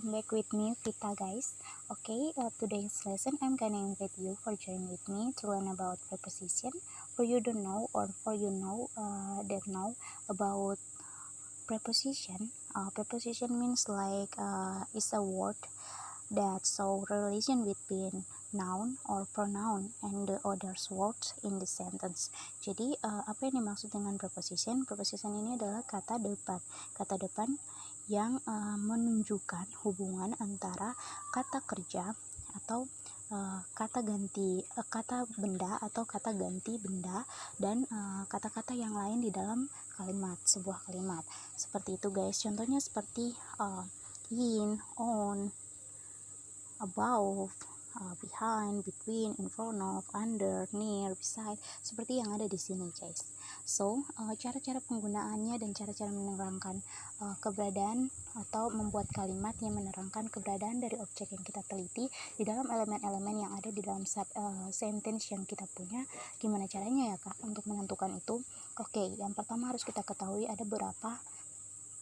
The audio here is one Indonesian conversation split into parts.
back with me, Vita, guys. Okay, today's lesson I'm gonna invite you for join with me to learn about preposition. For you don't know or for you know that know about preposition. Preposition means like is a word that show relation between noun or pronoun and the other words in the sentence. Jadi apa yang dimaksud dengan preposition? Preposition ini adalah kata depan. Kata depan yang menunjukkan hubungan antara kata kerja atau kata ganti kata benda atau kata ganti benda dan kata-kata yang lain di dalam kalimat, sebuah kalimat. Seperti itu guys. Contohnya seperti in, on, above, behind, between, in front of, under, near, beside, seperti yang ada di sini guys. So cara-cara penggunaannya dan cara-cara menerangkan keberadaan atau membuat kalimat yang menerangkan keberadaan dari objek yang kita teliti di dalam elemen-elemen yang ada di dalam sentence yang kita punya. Gimana caranya ya kak untuk menentukan itu? Oke, yang pertama harus kita ketahui ada beberapa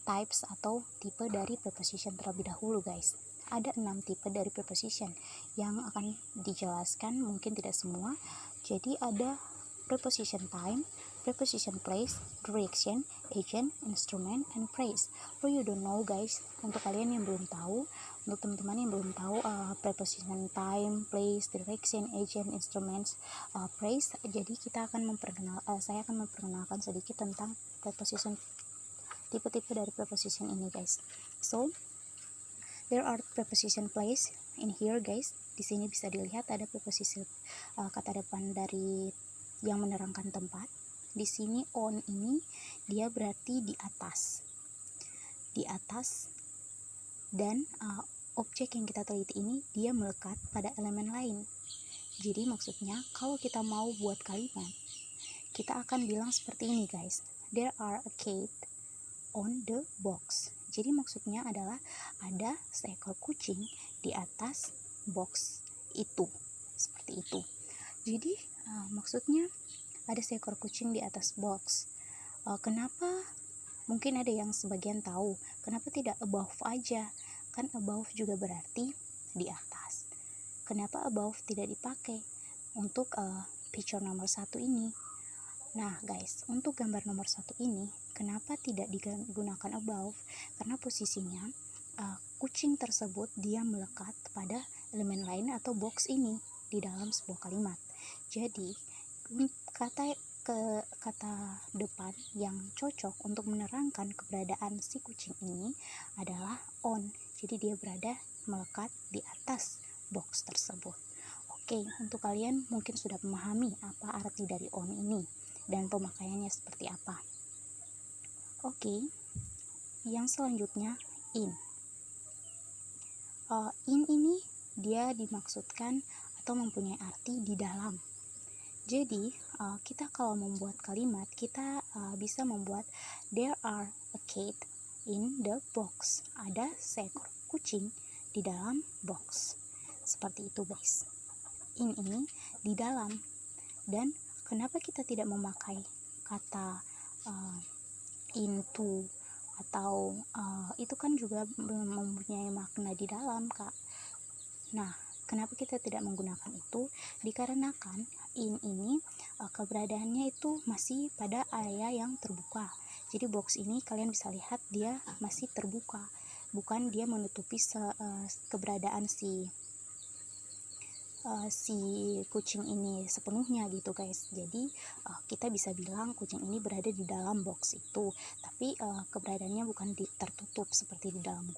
types atau tipe dari preposition terlebih dahulu guys. Ada 6 tipe dari preposition yang akan dijelaskan, mungkin tidak semua. Jadi ada preposition time, preposition place, direction, agent, instrument, and phrase. For you don't know guys, untuk kalian yang belum tahu, untuk teman-teman yang belum tahu preposition time, place, direction, agent, instruments, phrase. Jadi saya akan memperkenalkan sedikit tentang preposition, tipe-tipe dari preposition ini guys. So there are preposition place in here guys. Di sini bisa dilihat ada preposition kata depan dari yang menerangkan tempat. Di sini on ini dia berarti di atas. Di atas, dan objek yang kita teliti ini dia melekat pada elemen lain. Jadi maksudnya kalau kita mau buat kalimat, kita akan bilang seperti ini guys. There are a cat on the box. Jadi maksudnya adalah ada seekor kucing di atas box itu. Seperti itu. Jadi maksudnya ada seekor kucing di atas box. Kenapa? Mungkin ada yang sebagian tahu. Kenapa tidak above aja? Kan above juga berarti di atas. Kenapa above tidak dipakai untuk picture nomor 1 ini? Nah guys, untuk gambar nomor 1 ini, kenapa tidak digunakan above? Karena posisinya kucing tersebut dia melekat pada elemen lain atau box ini di dalam sebuah kalimat. Jadi kata depan yang cocok untuk menerangkan keberadaan si kucing ini adalah on. Jadi dia berada melekat di atas box tersebut. Oke, untuk kalian mungkin sudah memahami apa arti dari on ini dan pemakaiannya seperti apa. Oke, yang selanjutnya in. In ini dia dimaksudkan atau mempunyai arti di dalam. Jadi kita kalau membuat kalimat, kita bisa membuat there are a cat in the box. Ada seekor kucing di dalam box. Seperti itu guys. In ini di dalam. Dan kenapa kita tidak memakai kata into atau itu kan juga mempunyai makna di dalam kak. Nah, kenapa kita tidak menggunakan itu? Dikarenakan in ini keberadaannya itu masih pada area yang terbuka. Jadi box ini kalian bisa lihat dia masih terbuka, bukan dia menutupi keberadaan si kucing ini sepenuhnya gitu guys. Jadi kita bisa bilang kucing ini berada di dalam box itu, tapi keberadaannya bukan tertutup seperti di dalam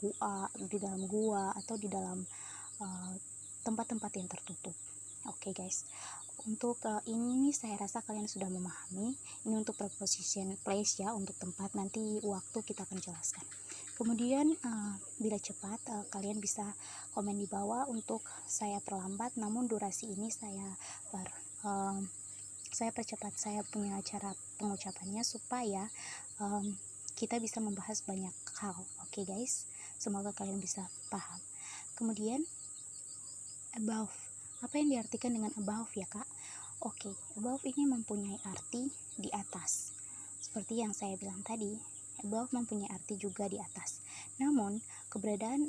gua atau di dalam tempat-tempat yang tertutup. Oke guys, untuk ini saya rasa kalian sudah memahami. Ini untuk preposition place ya, untuk tempat. Nanti waktu kita akan jelaskan. Kemudian bila cepat kalian bisa komen di bawah untuk saya perlambat, namun durasi ini saya percepat, saya punya cara pengucapannya supaya kita bisa membahas banyak hal. Oke guys, semoga kalian bisa paham. Kemudian above, apa yang diartikan dengan above ya kak? Oke, above ini mempunyai arti di atas. Seperti yang saya bilang tadi, above mempunyai arti juga di atas. Namun keberadaan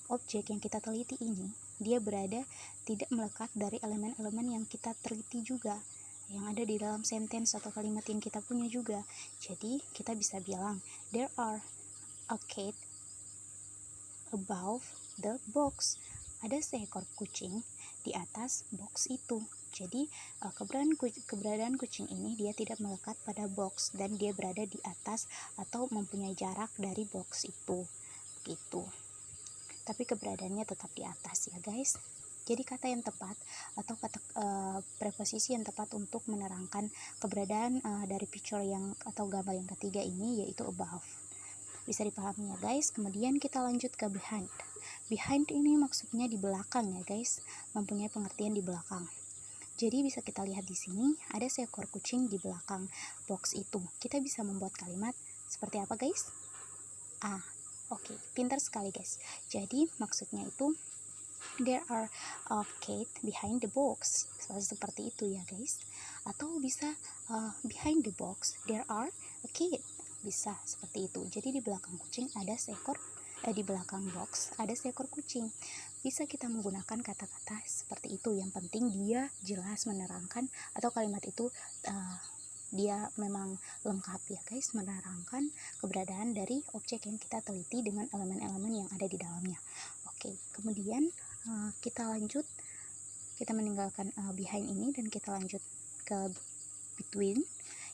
objek yang kita teliti ini, dia berada tidak melekat dari elemen-elemen yang kita teliti juga, yang ada di dalam sentence atau kalimat yang kita punya juga. Jadi kita bisa bilang there are a cat above the box. Ada seekor kucing di atas box itu. Jadi keberadaan kucing ini dia tidak melekat pada box dan dia berada di atas atau mempunyai jarak dari box itu. Gitu. Tapi keberadaannya tetap di atas ya guys. Jadi kata yang tepat atau kata preposisi yang tepat untuk menerangkan keberadaan dari picture yang atau gambar yang ketiga ini yaitu above. Bisa dipahami ya guys. Kemudian kita lanjut ke behind. Behind ini maksudnya di belakang ya guys, mempunyai pengertian di belakang. Jadi bisa kita lihat di sini ada seekor kucing di belakang box itu. Kita bisa membuat kalimat seperti apa guys? Oke, pintar sekali guys. Jadi maksudnya itu there are a cat behind the box. Seperti itu ya guys. Atau bisa behind the box there are a cat. Bisa seperti itu. Jadi di belakang kucing ada seekor di belakang box ada seekor kucing. Bisa kita menggunakan kata-kata seperti itu. Yang penting dia jelas menerangkan atau kalimat itu dia memang lengkap ya guys, menerangkan keberadaan dari objek yang kita teliti dengan elemen-elemen yang ada di dalamnya. Oke, kemudian kita lanjut, kita meninggalkan behind ini dan kita lanjut ke between.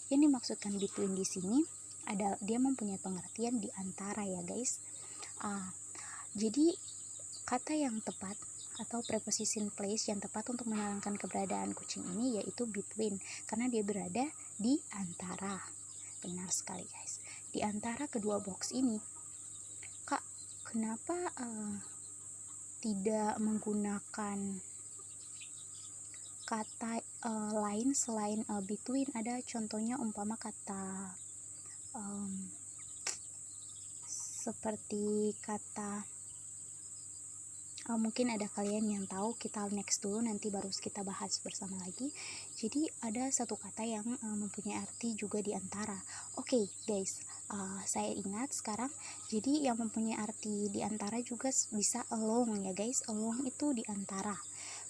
Yang dimaksudkan between di sini ada dia mempunyai pengertian di antara ya guys. Jadi kata yang tepat atau preposition place yang tepat untuk menerangkan keberadaan kucing ini yaitu between, karena dia berada di antara. Benar sekali guys, di antara kedua box ini. Kak, kenapa tidak menggunakan kata lain selain between? Ada contohnya umpama kata seperti kata mungkin ada kalian yang tahu, kita next dulu nanti baru kita bahas bersama lagi. Jadi ada satu kata yang mempunyai arti juga di antara. Oke, guys, saya ingat sekarang. Jadi yang mempunyai arti di antara juga bisa along ya guys. Along itu di antara.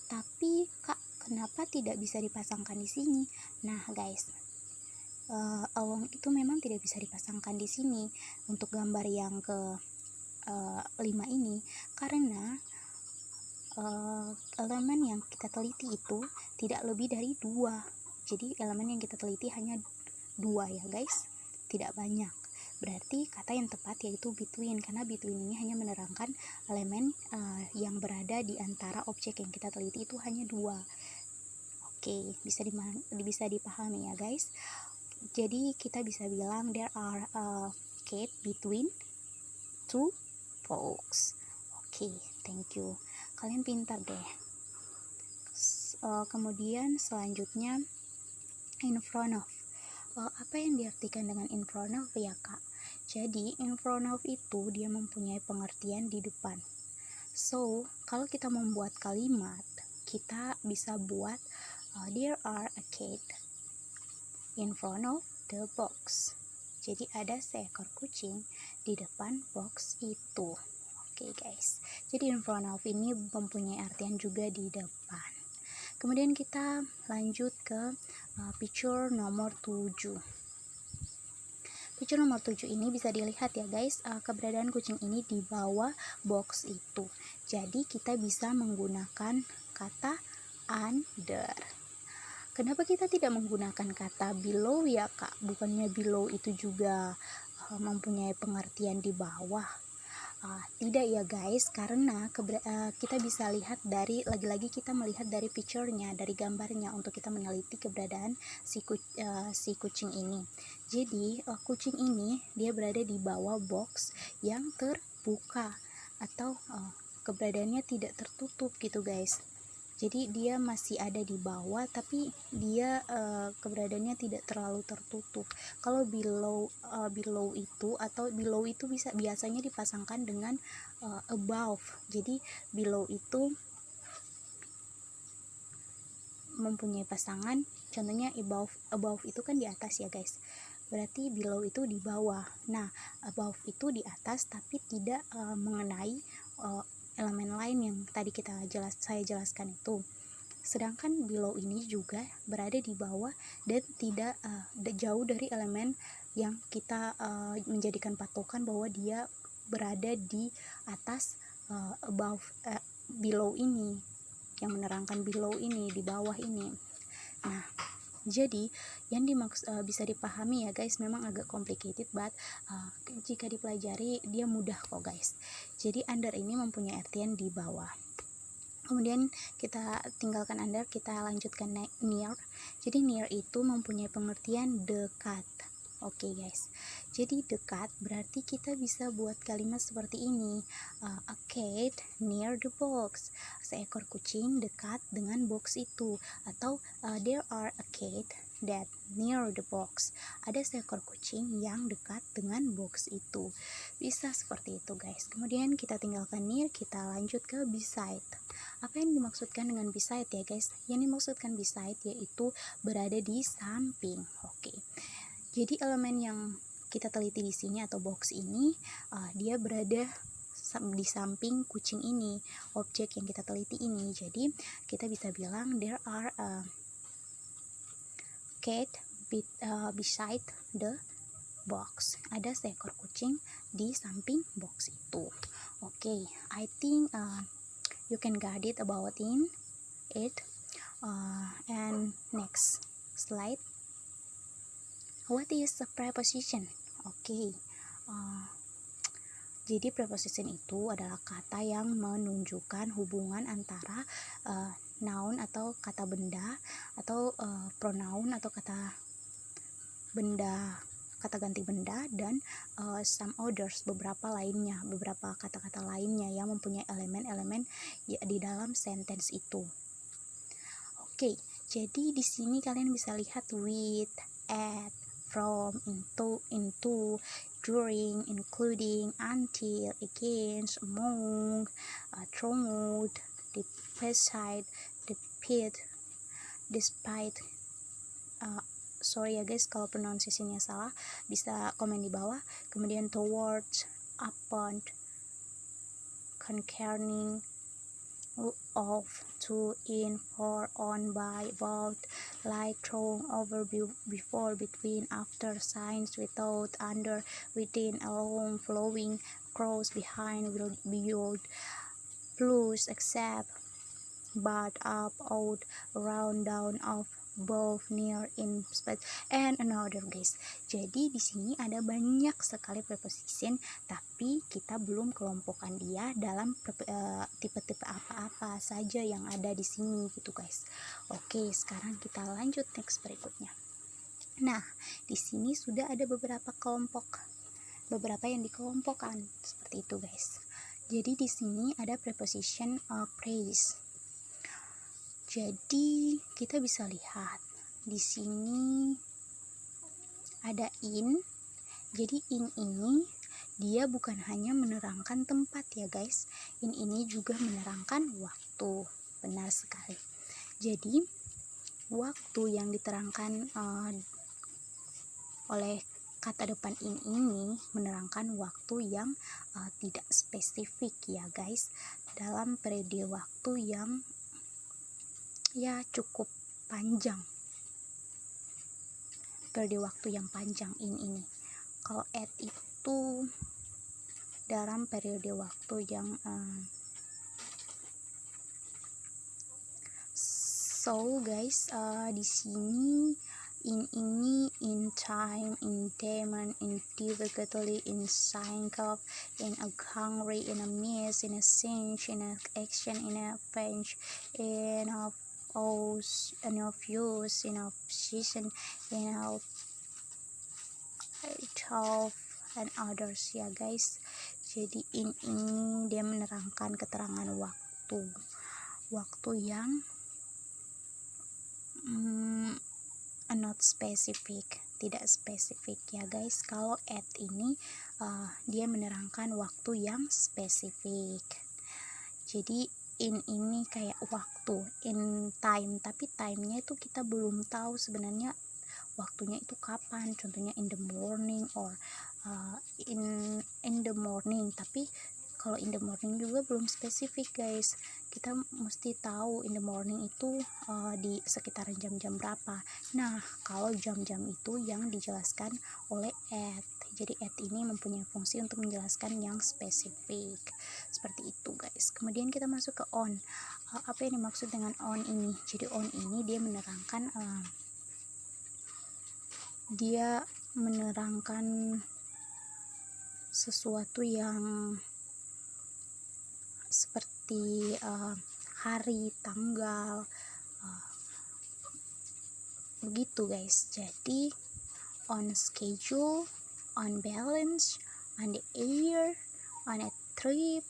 Tapi Kak, kenapa tidak bisa dipasangkan di sini? Nah guys, along itu memang tidak bisa dipasangkan di sini untuk gambar yang ke 5 ini, karena elemen yang kita teliti itu tidak lebih dari 2. Jadi elemen yang kita teliti hanya 2 ya guys, tidak banyak. Berarti kata yang tepat yaitu between, karena between ini hanya menerangkan elemen yang berada di antara objek yang kita teliti itu hanya 2. Oke, bisa dipahami ya guys. Jadi kita bisa bilang there are a cat between two box. Oke, thank you. Kalian pintar deh. Kemudian selanjutnya in front of. Apa yang diartikan dengan in front of ya kak? Jadi in front of itu dia mempunyai pengertian di depan. So kalau kita membuat kalimat, kita bisa buat there are a cat in front of the box. Jadi ada seekor kucing di depan box itu. Oke guys, jadi in front of ini mempunyai artian juga di depan. Kemudian kita lanjut ke picture nomor 7. Picture nomor 7 ini bisa dilihat ya guys, keberadaan kucing ini di bawah box itu. Jadi kita bisa menggunakan kata under. Kenapa kita tidak menggunakan kata below ya kak? Bukannya below itu juga mempunyai pengertian di bawah? Tidak ya guys, karena kita bisa lihat dari, lagi-lagi kita melihat dari picture-nya, dari gambarnya untuk kita meneliti keberadaan si kucing ini. Jadi kucing ini dia berada di bawah box yang terbuka atau keberadaannya tidak tertutup gitu guys. Jadi dia masih ada di bawah tapi dia keberadaannya tidak terlalu tertutup. Kalau below itu biasanya dipasangkan dengan above. Jadi below itu mempunyai pasangan, contohnya above itu kan di atas ya guys. Berarti below itu di bawah. Nah, above itu di atas tapi tidak mengenai elemen lain yang tadi saya jelaskan itu. Sedangkan below ini juga berada di bawah dan tidak jauh dari elemen yang kita menjadikan patokan bahwa dia berada di atas below ini, yang menerangkan below ini, di bawah ini. Nah, jadi yang bisa dipahami ya guys, memang agak complicated, but jika dipelajari dia mudah kok guys. Jadi under ini mempunyai artian di bawah. Kemudian kita tinggalkan under, kita lanjutkan near. Jadi near itu mempunyai pengertian dekat. Oke guys, jadi dekat berarti kita bisa buat kalimat seperti ini. A cat near the box. Seekor kucing dekat dengan box itu. Atau there are a cat that near the box. Ada seekor kucing yang dekat dengan box itu. Bisa seperti itu guys. Kemudian kita tinggalkan near, kita lanjut ke beside. Apa yang dimaksudkan dengan beside ya guys? Yang dimaksudkan beside yaitu berada di samping. Oke. Jadi elemen yang kita teliti di sini atau box ini, dia berada di samping kucing ini, objek yang kita teliti ini. Jadi kita bisa bilang there are a cat beside the box. Ada seekor kucing di samping box itu. Oke, I think you can get it about it. And next slide. What is a preposition? Oke. Jadi preposition itu adalah kata yang menunjukkan hubungan antara noun atau kata benda, atau pronoun atau kata benda, kata ganti benda, dan some others, beberapa kata-kata lainnya yang mempunyai elemen-elemen di dalam sentence itu. Oke, jadi di sini kalian bisa lihat with, at, from, into, during, including, until, against, among, throughout, beside, despite, sorry ya guys kalau pronunciasinya salah, bisa komen di bawah. Kemudian towards, upon, concerning, of, to, in, for, on, by, about, like, through, over, before, between, after, since, without, under, within, along, flowing, across, behind, beyond, plus, except, but, up, out, around, down, off, above, near, in, space, and another guys. Jadi di sini ada banyak sekali preposition, tapi kita belum kelompokkan dia dalam tipe-tipe apa-apa saja yang ada di sini gitu guys. Oke, sekarang kita lanjut next berikutnya. Nah, di sini sudah ada beberapa yang dikelompokkan seperti itu guys. Jadi di sini ada preposition praise. Jadi kita bisa lihat di sini ada in. Jadi in ini dia bukan hanya menerangkan tempat ya guys. In ini juga menerangkan waktu. Benar sekali. Jadi waktu yang diterangkan oleh kata depan in ini menerangkan waktu yang tidak spesifik ya guys, dalam periode waktu yang ya cukup panjang, periode waktu yang panjang ini. Kalau at itu dalam periode waktu yang so guys, di sini in ini in time, in demand, in difficulty, in cycle, in a hungry, in a miss, in a cinch, in a action, in a pinch, in a use, in a position, in a of, and others ya guys. Jadi in ini dia menerangkan keterangan waktu yang not specific, tidak spesifik ya guys. Kalau at ini dia menerangkan waktu yang spesifik. Jadi in ini kayak waktu, in time, tapi time-nya itu kita belum tahu sebenarnya waktunya itu kapan. Contohnya in the morning or in the morning, tapi Kalau in the morning juga belum spesifik guys, kita mesti tahu in the morning itu di sekitaran jam-jam berapa. Nah, kalau jam-jam itu yang dijelaskan oleh at. Jadi at ini mempunyai fungsi untuk menjelaskan yang spesifik. Seperti itu guys. Kemudian kita masuk ke on. Apa yang dimaksud dengan on ini? Jadi on ini dia menerangkan sesuatu yang seperti hari, tanggal, begitu guys. Jadi on schedule, on balance, on the air, on a trip,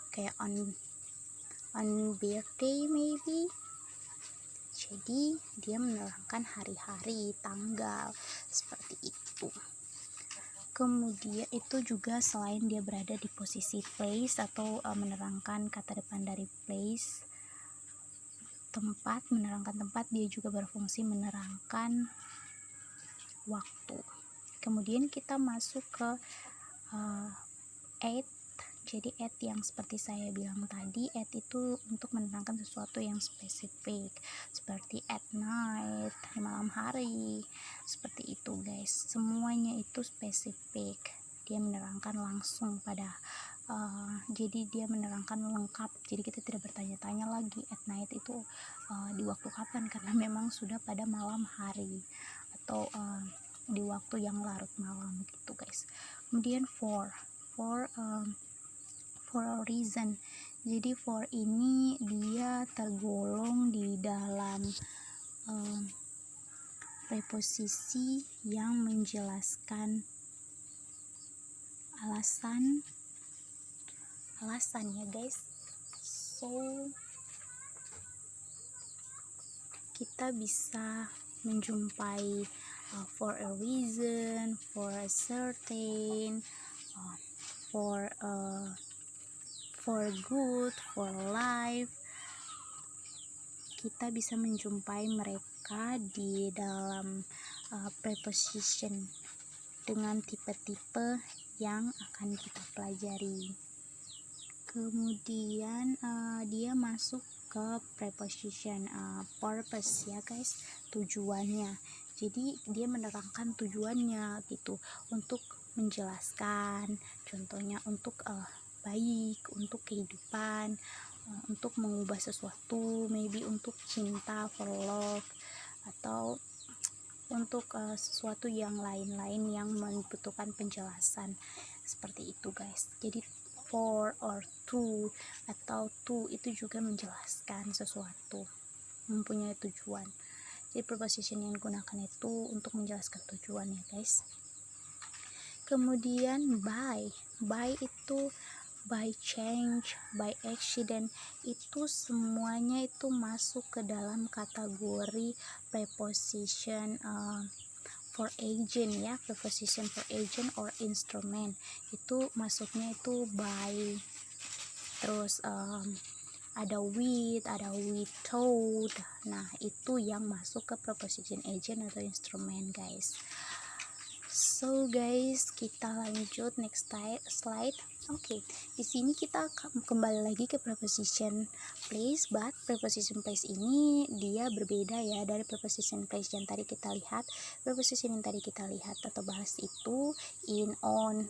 kayak on birthday maybe. Jadi dia menerangkan hari-hari, tanggal, seperti itu. Kemudian itu juga selain dia berada di posisi place atau menerangkan kata depan dari place, tempat, menerangkan tempat, dia juga berfungsi menerangkan waktu. Kemudian kita masuk ke at. Jadi at yang seperti saya bilang tadi, at itu untuk menerangkan sesuatu yang spesifik, seperti at night, di malam hari, seperti itu guys. Semuanya itu spesifik, dia menerangkan langsung pada jadi dia menerangkan lengkap, jadi kita tidak bertanya-tanya lagi at night itu di waktu kapan, karena memang sudah pada malam hari atau di waktu yang larut malam gitu guys. Kemudian for a reason. Jadi for ini dia tergolong di dalam preposisi yang menjelaskan alasan ya guys. So kita bisa menjumpai for a reason, for a certain, for good, for life. Kita bisa menjumpai mereka di dalam preposition dengan tipe-tipe yang akan kita pelajari. Kemudian dia masuk ke preposition purpose ya guys, tujuannya. Jadi dia menerangkan tujuannya gitu, untuk menjelaskan, contohnya untuk baik, untuk kehidupan, untuk mengubah sesuatu, maybe untuk cinta, for love, atau untuk sesuatu yang lain-lain yang membutuhkan penjelasan, seperti itu guys. Jadi for or to atau to itu juga menjelaskan sesuatu, mempunyai tujuan. Jadi preposition yang digunakan itu untuk menjelaskan tujuan ya guys. Kemudian by itu by change, by accident, itu semuanya itu masuk ke dalam kategori preposition for agent ya, preposition for agent or instrument. Itu masuknya itu by, terus ada with, ada without. Nah, itu yang masuk ke preposition agent atau instrument guys. So guys, kita lanjut next slide. Oke, di sini kita kembali lagi ke preposition place, but preposition place ini dia berbeda ya dari preposition place yang tadi kita lihat. Preposition yang tadi kita lihat atau bahas itu in, on,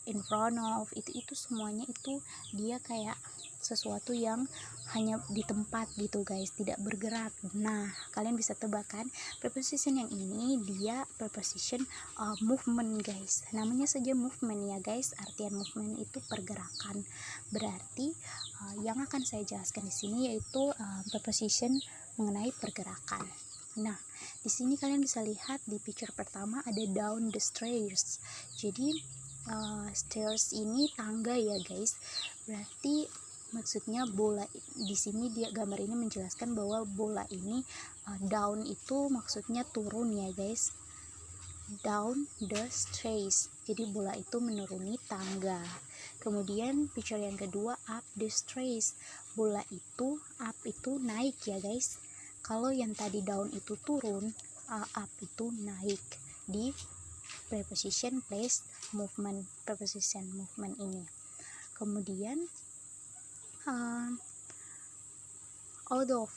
in front of, itu semuanya itu dia kayak sesuatu yang hanya di tempat gitu guys, tidak bergerak. Nah, kalian bisa tebak kan, preposition yang ini dia preposition movement guys. Namanya saja movement ya guys. Artian movement itu pergerakan. Berarti yang akan saya jelaskan di sini yaitu preposition mengenai pergerakan. Nah, di sini kalian bisa lihat di picture pertama ada down the stairs. Jadi stairs ini tangga ya guys. Berarti maksudnya bola di sini, dia gambar ini menjelaskan bahwa bola ini down itu maksudnya turun ya guys. Down the stairs. Jadi bola itu menuruni tangga. Kemudian picture yang kedua up the stairs. Bola itu up itu naik ya guys. Kalau yang tadi down itu turun, up itu naik. Di preposition place movement, preposition movement ini. Kemudian out of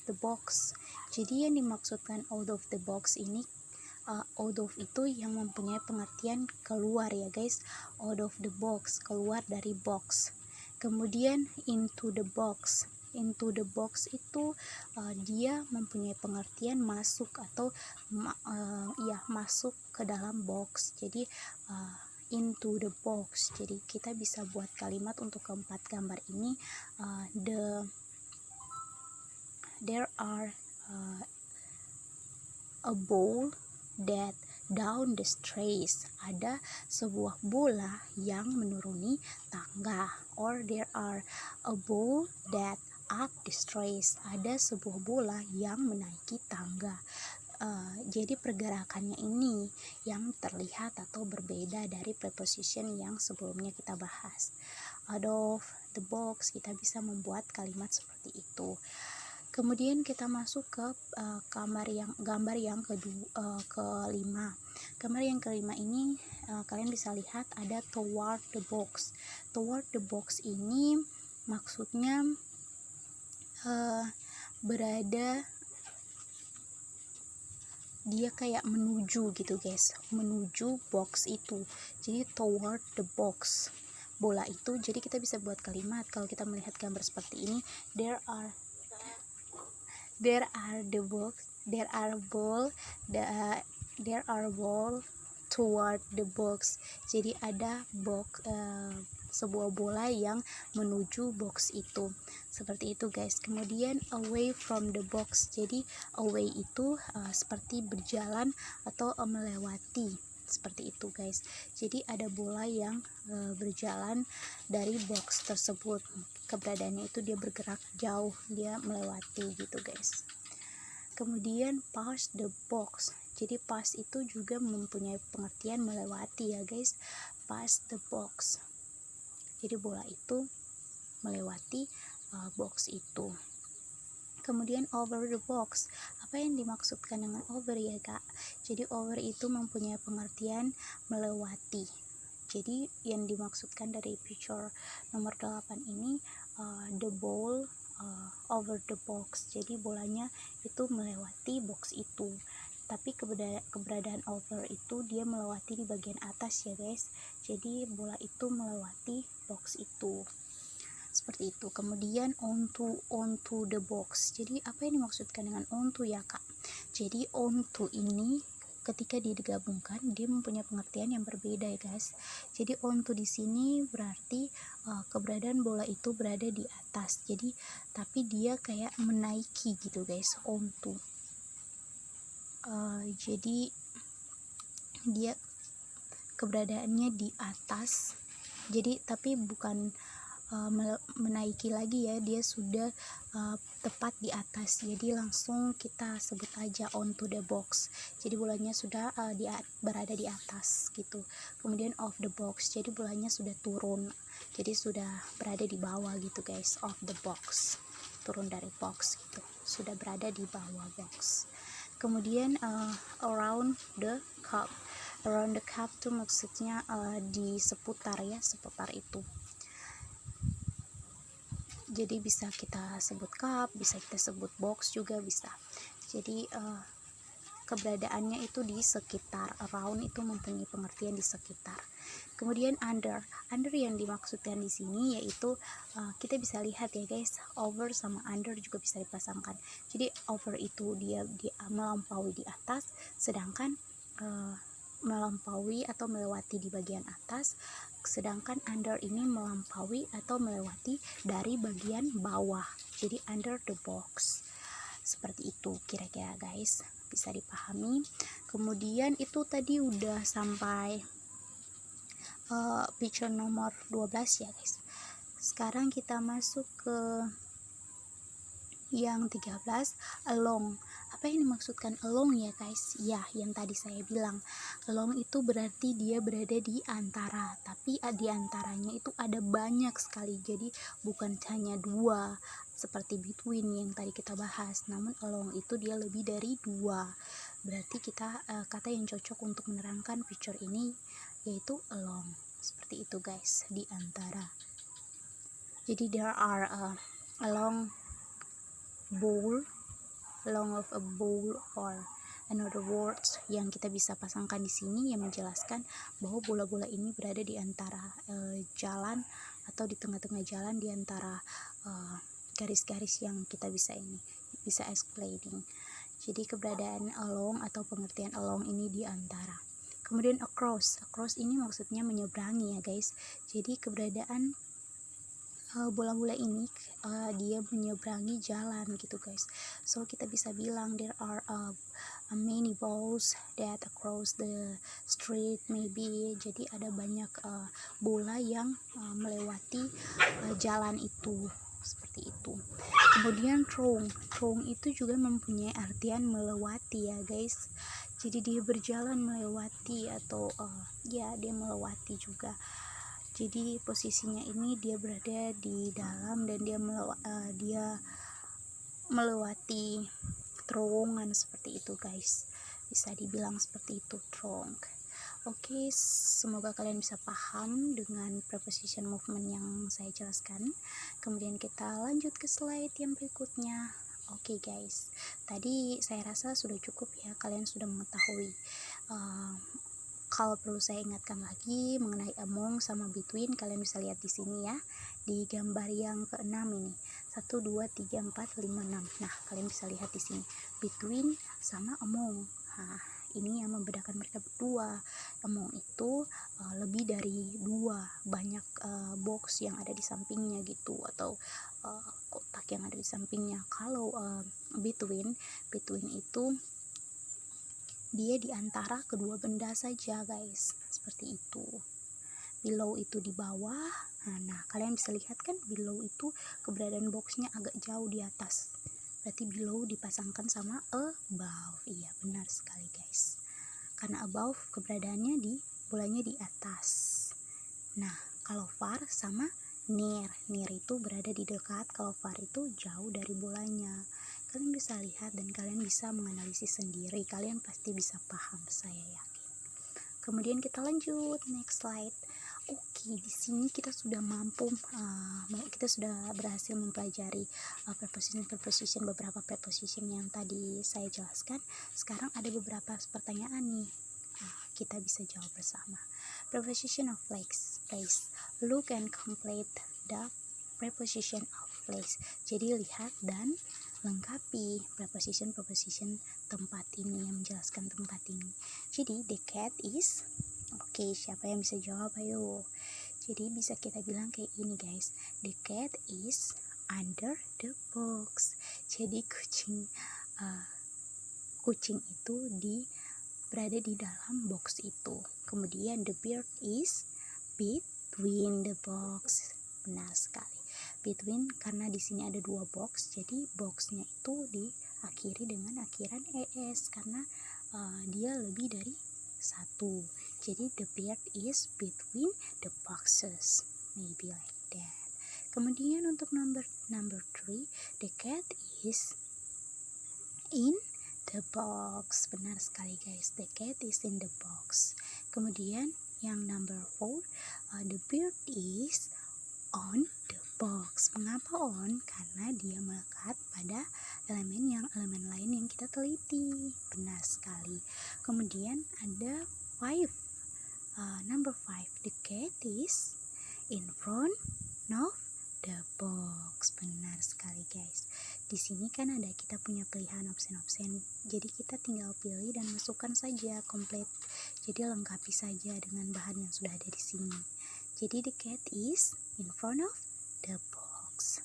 the box. Jadi yang dimaksudkan out of the box ini, out of itu yang mempunyai pengertian keluar ya guys. Out of the box, keluar dari box. Kemudian into the box. Into the box itu dia mempunyai pengertian masuk atau masuk ke dalam box. Jadi into the box. Jadi kita bisa buat kalimat untuk keempat gambar ini. There are a ball that down the stairs. Ada sebuah bola yang menuruni tangga. Or there are a ball that up the stairs. Ada sebuah bola yang menaiki tangga. Jadi pergerakannya ini yang terlihat atau berbeda dari preposition yang sebelumnya kita bahas. Out of the box, kita bisa membuat kalimat seperti itu. Kemudian kita masuk ke gambar yang kelima. Gambar yang kelima ini kalian bisa lihat ada toward the box. Toward the box ini maksudnya berada, dia kayak menuju gitu guys, menuju box itu. Jadi toward the box, bola itu. Jadi kita bisa buat kalimat kalau kita melihat gambar seperti ini. There are ball toward the box. Jadi ada box, sebuah bola yang menuju box itu. Seperti itu guys. Kemudian away from the box. Jadi away itu seperti berjalan atau melewati. Seperti itu guys. Jadi ada bola yang berjalan dari box tersebut. Keberadaannya itu dia bergerak jauh, dia melewati gitu guys. Kemudian pass the box. Jadi pass itu juga mempunyai pengertian melewati ya guys. Pass the box. Jadi bola itu melewati box itu. Kemudian over the box. Apa yang dimaksudkan dengan over ya kak? Jadi over itu mempunyai pengertian melewati. Jadi yang dimaksudkan dari picture nomor 8 ini, the ball over the box. Jadi bolanya itu melewati box itu. Tapi keberadaan over itu dia melewati di bagian atas ya guys. Jadi bola itu melewati box itu. Seperti itu. Kemudian onto the box. Jadi apa yang dimaksudkan dengan onto ya kak? Jadi onto ini ketika digabungkan dia mempunyai pengertian yang berbeda ya guys. Jadi onto di sini berarti keberadaan bola itu berada di atas. Jadi tapi dia kayak menaiki gitu guys, onto. Jadi dia keberadaannya di atas. Jadi tapi bukan menaiki lagi ya, dia sudah tepat di atas. Jadi langsung kita sebut aja onto the box. Jadi bolanya sudah berada di atas gitu. Kemudian off the box, jadi bolanya sudah turun. Jadi sudah berada di bawah gitu guys. Off the box, turun dari box gitu, sudah berada di bawah box. Kemudian around the cup. Around the cup tuh maksudnya di seputar ya, seputar itu. Jadi bisa kita sebut cup, bisa kita sebut box juga bisa. Jadi keberadaannya itu di sekitar. Around itu mempunyai pengertian di sekitar. Kemudian under yang dimaksudkan di sini yaitu kita bisa lihat ya guys, over sama under juga bisa dipasangkan. Jadi over itu dia melampaui di atas, sedangkan melampaui atau melewati di bagian atas, sedangkan under ini melampaui atau melewati dari bagian bawah. Jadi under the box. Seperti itu kira-kira guys, bisa dipahami. Kemudian itu tadi udah sampai picture nomor 12 ya guys. Sekarang kita masuk ke yang 13, along. Apa yang dimaksudkan along ya guys? Ya, yang tadi saya bilang, along itu berarti dia berada di antara, tapi di antaranya itu ada banyak sekali. Jadi bukan hanya dua seperti between yang tadi kita bahas, namun along itu dia lebih dari dua. Berarti kita kata yang cocok untuk menerangkan picture ini yaitu along. Seperti itu guys, di antara. Jadi there are along bowl, along of a bowl, or another words yang kita bisa pasangkan di sini yang menjelaskan bahwa bola-bola ini berada di antara jalan atau di tengah-tengah jalan, di antara garis-garis yang kita bisa explaining. Jadi keberadaan along atau pengertian along ini di antara. Kemudian across ini maksudnya menyeberangi ya guys. Jadi keberadaan bola-bola ini dia menyeberangi jalan gitu guys. So kita bisa bilang there are many balls that across the street maybe. Jadi ada banyak bola yang melewati jalan itu, seperti itu. Kemudian throng itu juga mempunyai artian melewati ya guys. Jadi dia berjalan melewati atau ya dia melewati juga. Jadi posisinya ini dia berada di dalam dan dia melewati terowongan, seperti itu guys. Bisa dibilang seperti itu, throng. Oke, semoga kalian bisa paham dengan preposition movement yang saya jelaskan. Kemudian kita lanjut ke slide yang berikutnya. Oke guys, tadi saya rasa sudah cukup ya, kalian sudah mengetahui. Kalau perlu saya ingatkan lagi mengenai among sama between, kalian bisa lihat di sini ya, di gambar yang ke-6 ini. 1 2 3 4 5 6. Nah, kalian bisa lihat di sini between sama among. Nah, ini yang membedakan mereka berdua. Among itu lebih dari 2, banyak box yang ada di sampingnya gitu, atau kotak yang ada di sampingnya. Kalau between itu dia di antara kedua benda saja guys, seperti itu. Below itu di bawah. Nah kalian bisa lihat kan, below itu keberadaan boxnya agak jauh di atas, berarti below dipasangkan sama above. Iya benar sekali guys, karena above keberadaannya di bolanya di atas. Nah kalau far sama near itu berada di dekat, kalau far itu jauh dari bolanya. Kalian bisa lihat dan kalian bisa menganalisis sendiri, kalian pasti bisa paham, saya yakin. Kemudian kita lanjut next slide. Oke, di sini kita sudah kita sudah berhasil mempelajari preposition, beberapa preposition yang tadi saya jelaskan. Sekarang ada beberapa pertanyaan nih, kita bisa jawab bersama. Preposition of place. Look and complete the preposition of place. Jadi lihat dan lengkapi preposition tempat ini, yang menjelaskan tempat ini. Jadi the cat is, oke, siapa yang bisa jawab, ayo. Jadi bisa kita bilang kayak ini guys, the cat is under the box. Jadi kucing itu berada di dalam box itu. Kemudian the bird is between the box. Benar sekali, between karena di sini ada 2 box, jadi boxnya itu diakhiri dengan akhiran es karena dia lebih dari 1. Jadi the bird is between the boxes, maybe like that. Kemudian untuk number 3, the cat is in the box. Benar sekali guys, the cat is in the box. Kemudian yang number 4, the bird is on the box. Mengapa on? Karena dia melekat pada elemen lain yang kita teliti. Benar sekali. Kemudian ada 5, number 5, the cat is in front of the box. Benar sekali guys. Di sini kan ada kita punya pilihan option, jadi kita tinggal pilih dan masukkan saja komplit. Jadi lengkapi saja dengan bahan yang sudah ada di sini. Jadi the cat is in front of the box.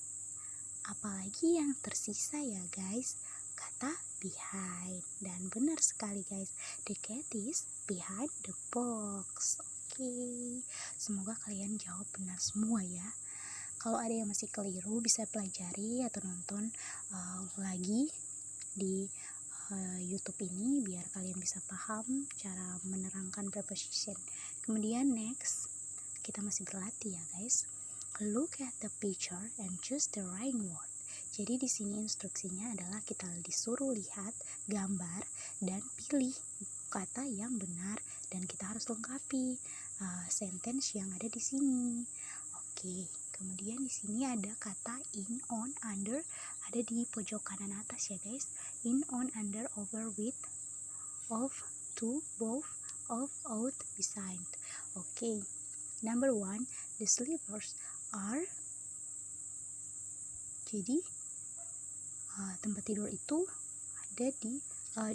Apalagi yang tersisa ya guys, kata behind. Dan benar sekali guys, the cat is behind the box. Oke, semoga kalian jawab benar semua ya. Kalau ada yang masih keliru bisa pelajari atau nonton lagi di YouTube ini biar kalian bisa paham cara menerangkan preposition. Kemudian next, kita masih berlatih ya guys. Look at the picture and choose the right word. Jadi di sini instruksinya adalah kita disuruh lihat gambar dan pilih kata yang benar dan kita harus lengkapi. sentence yang ada di sini. Oke, kemudian di sini ada kata in, on, under, ada di pojok kanan atas ya guys. In, on, under, over, with, of, to, both, of, out, beside. Oke, number 1, the sleepers are. Jadi tempat tidur itu ada di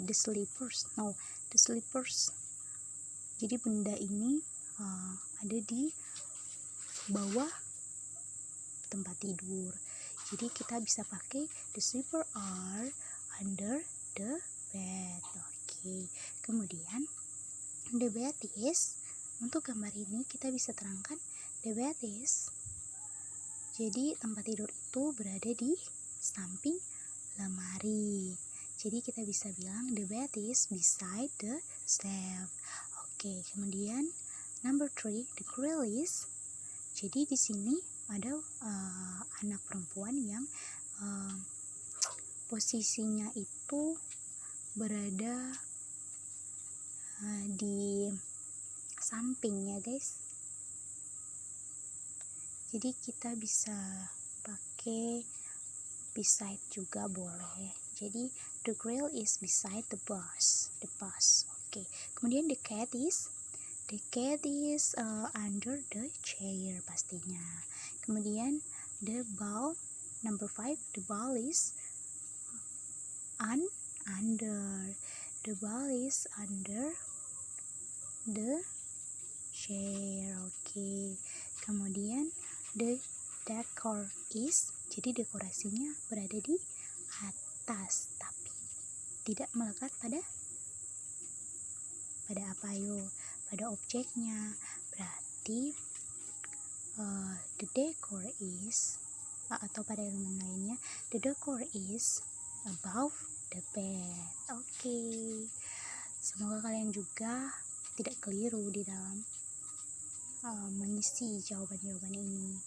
the sleepers. No, the sleepers. Jadi benda ini ada di bawah tempat tidur. Jadi kita bisa pakai the sleeper are under the bed. Oke. Kemudian the bed is, untuk gambar ini kita bisa terangkan the bed is. Jadi tempat tidur itu berada di samping lemari. Jadi kita bisa bilang the bed is beside the shelf. Oke, kemudian number 3, the girl is. Jadi di sini ada anak perempuan yang posisinya itu berada di samping ya guys. Jadi kita bisa pakai beside juga boleh. Jadi the girl is beside the bus. Oke. Kemudian the cat is under the chair pastinya. Kemudian the ball, number 5, the ball is under. The ball is under the chair. Oke. Kemudian the decor is, jadi dekorasinya berada di atas tapi tidak melekat pada apa yo? Pada objeknya. Berarti the decor is, atau pada elemen lainnya, the decor is above the bed. Oke. Semoga kalian juga tidak keliru di dalam mengisi jawaban-jawaban ini.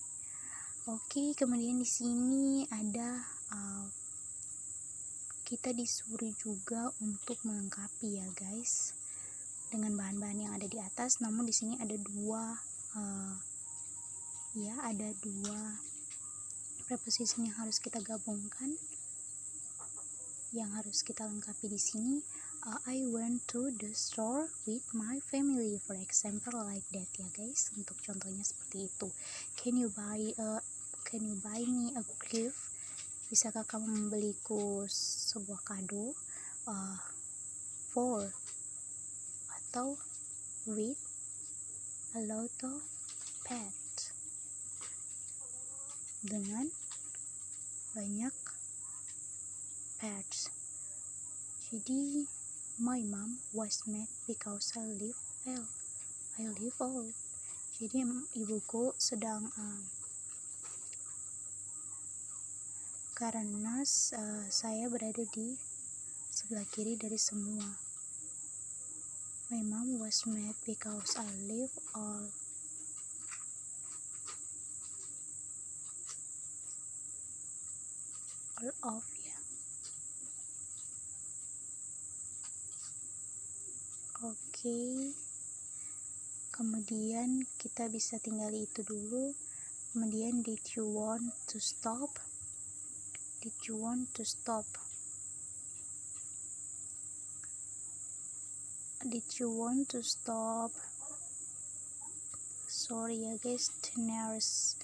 Oke, kemudian di sini ada kita disuruh juga untuk melengkapi ya guys dengan bahan-bahan yang ada di atas. Namun di sini ada dua preposition yang harus kita gabungkan, yang harus kita lengkapi di sini. I went to the store with my family, for example, like that ya guys. Untuk contohnya seperti itu. Can you buy me a gift? Bisakah kamu membeliku sebuah kado? For, atau with a lot of pets, dengan banyak pets. Jadi my mom was mad because I live old. Jadi ibuku sedang karena saya berada di sebelah kiri dari semua. My mom was mad because I live all of ya. Oke. Kemudian kita bisa tinggali itu dulu. Kemudian did you want to stop? Sorry ya guys, tenors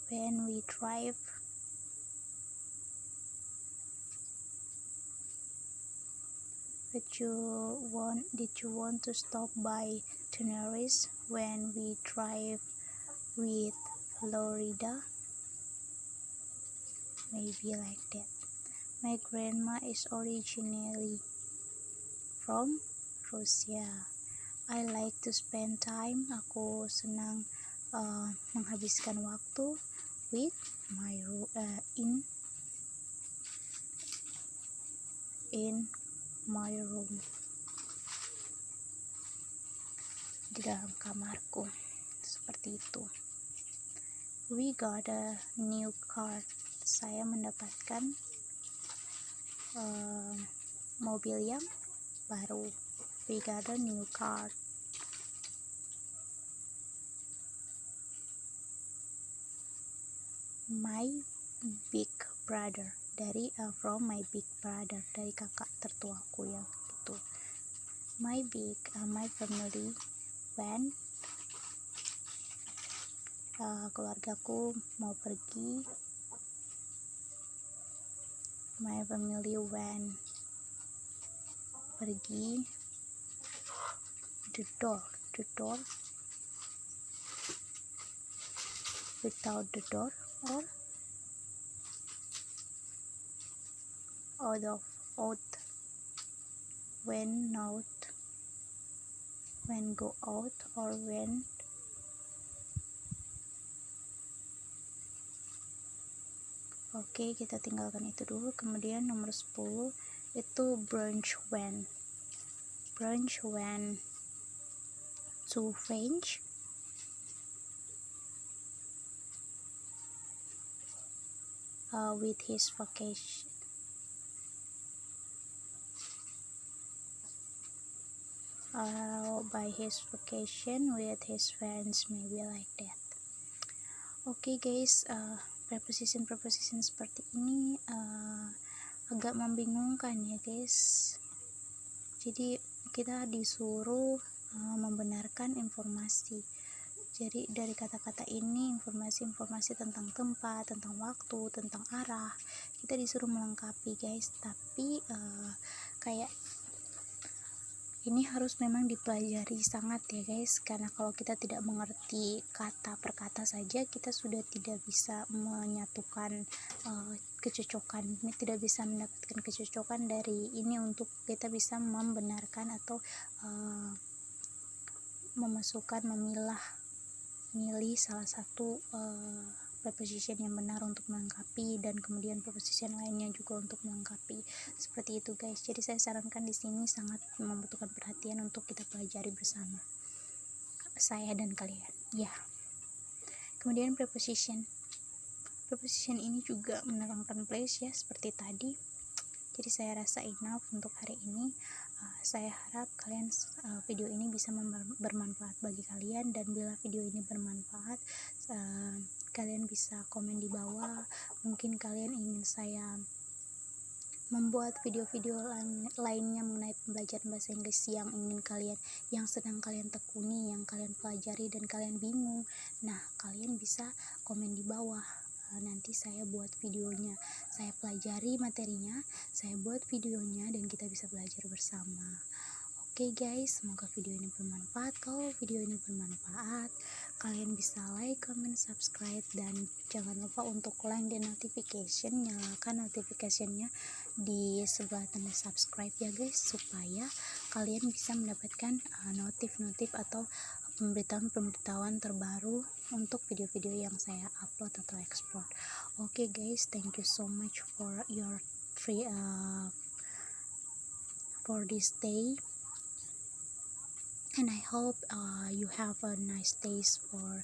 when we drive. Did you want to stop by Tenerife when we drive with Florida? Maybe like that. My grandma is originally from Russia. I like to spend time. Aku senang menghabiskan waktu with my in my room, di dalam kamarku, seperti itu. We got a new car. Saya mendapatkan mobil yang baru. We got a new car. my big brother, dari from my big brother, dari kakak tertuaku ya gitu. My family when keluargaku mau pergi. My family when pergi. The door without the door, or out when not, when go out, or when. Oke, kita tinggalkan itu dulu. Kemudian nomor 10 itu brunch when to French, with his vacation, by his vacation with his friends, maybe like that. Oke guys, preposition seperti ini agak membingungkan ya guys. Jadi kita disuruh membenarkan informasi. Jadi dari kata-kata ini, informasi tentang tempat, tentang waktu, tentang arah, kita disuruh melengkapi guys. Tapi kayak ini harus memang dipelajari sangat ya guys, karena kalau kita tidak mengerti kata per kata saja, kita sudah tidak bisa menyatukan kecocokan, tidak bisa mendapatkan kecocokan dari ini untuk kita bisa membenarkan atau memilih salah satu preposition yang benar untuk melengkapi, dan kemudian preposition lainnya juga untuk melengkapi. Seperti itu guys. Jadi saya sarankan di sini sangat membutuhkan perhatian untuk kita pelajari bersama, saya dan kalian ya. Kemudian preposition ini juga menerangkan place ya, seperti tadi. Jadi saya rasa enough untuk hari ini. Saya harap video ini bisa bermanfaat bagi kalian, dan bila video ini bermanfaat, kalian bisa komen di bawah. Mungkin kalian ingin saya membuat video-video lainnya mengenai pembelajaran bahasa Inggris yang sedang kalian tekuni, yang kalian pelajari dan kalian bingung. Nah, kalian bisa komen di bawah. Nanti saya buat videonya, saya pelajari materinya, saya buat videonya, dan kita bisa belajar bersama. Oke guys, semoga video ini bermanfaat. Kalau video ini bermanfaat, kalian bisa like, comment, subscribe, dan jangan lupa untuk like dan notification, nyalakan notifikasinya di sebelah tanda subscribe ya guys, supaya kalian bisa mendapatkan notif atau pemberitahuan terbaru untuk video-video yang saya upload atau export. Oke guys, thank you so much for your for this day, and I hope you have a nice days for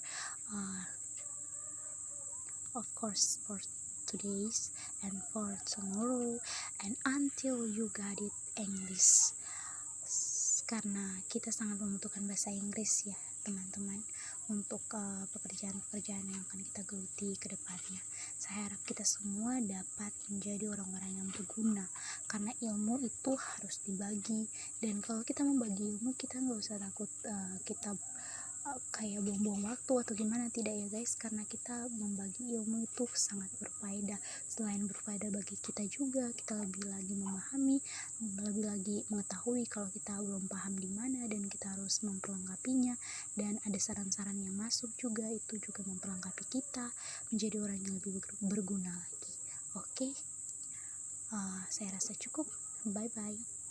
of course for today's and for tomorrow, and until you got it English, karena kita sangat membutuhkan bahasa Inggris ya teman-teman, untuk pekerjaan-pekerjaan yang akan kita geluti ke depannya. Saya harap kita semua dapat menjadi orang-orang yang berguna, karena ilmu itu harus dibagi, dan kalau kita membagi ilmu, kita nggak usah takut kita kayak buang-buang waktu atau gimana, tidak ya guys, karena kita membagi ilmu itu sangat berfaedah. Selain berfaedah bagi kita juga, kita lebih lagi memahami, lebih lagi mengetahui kalau kita belum paham di mana, dan kita harus memperlengkapinya, dan ada saran-saran yang masuk juga, itu juga memperlengkapi kita menjadi orang yang lebih berguna lagi. Oke, saya rasa cukup. Bye bye.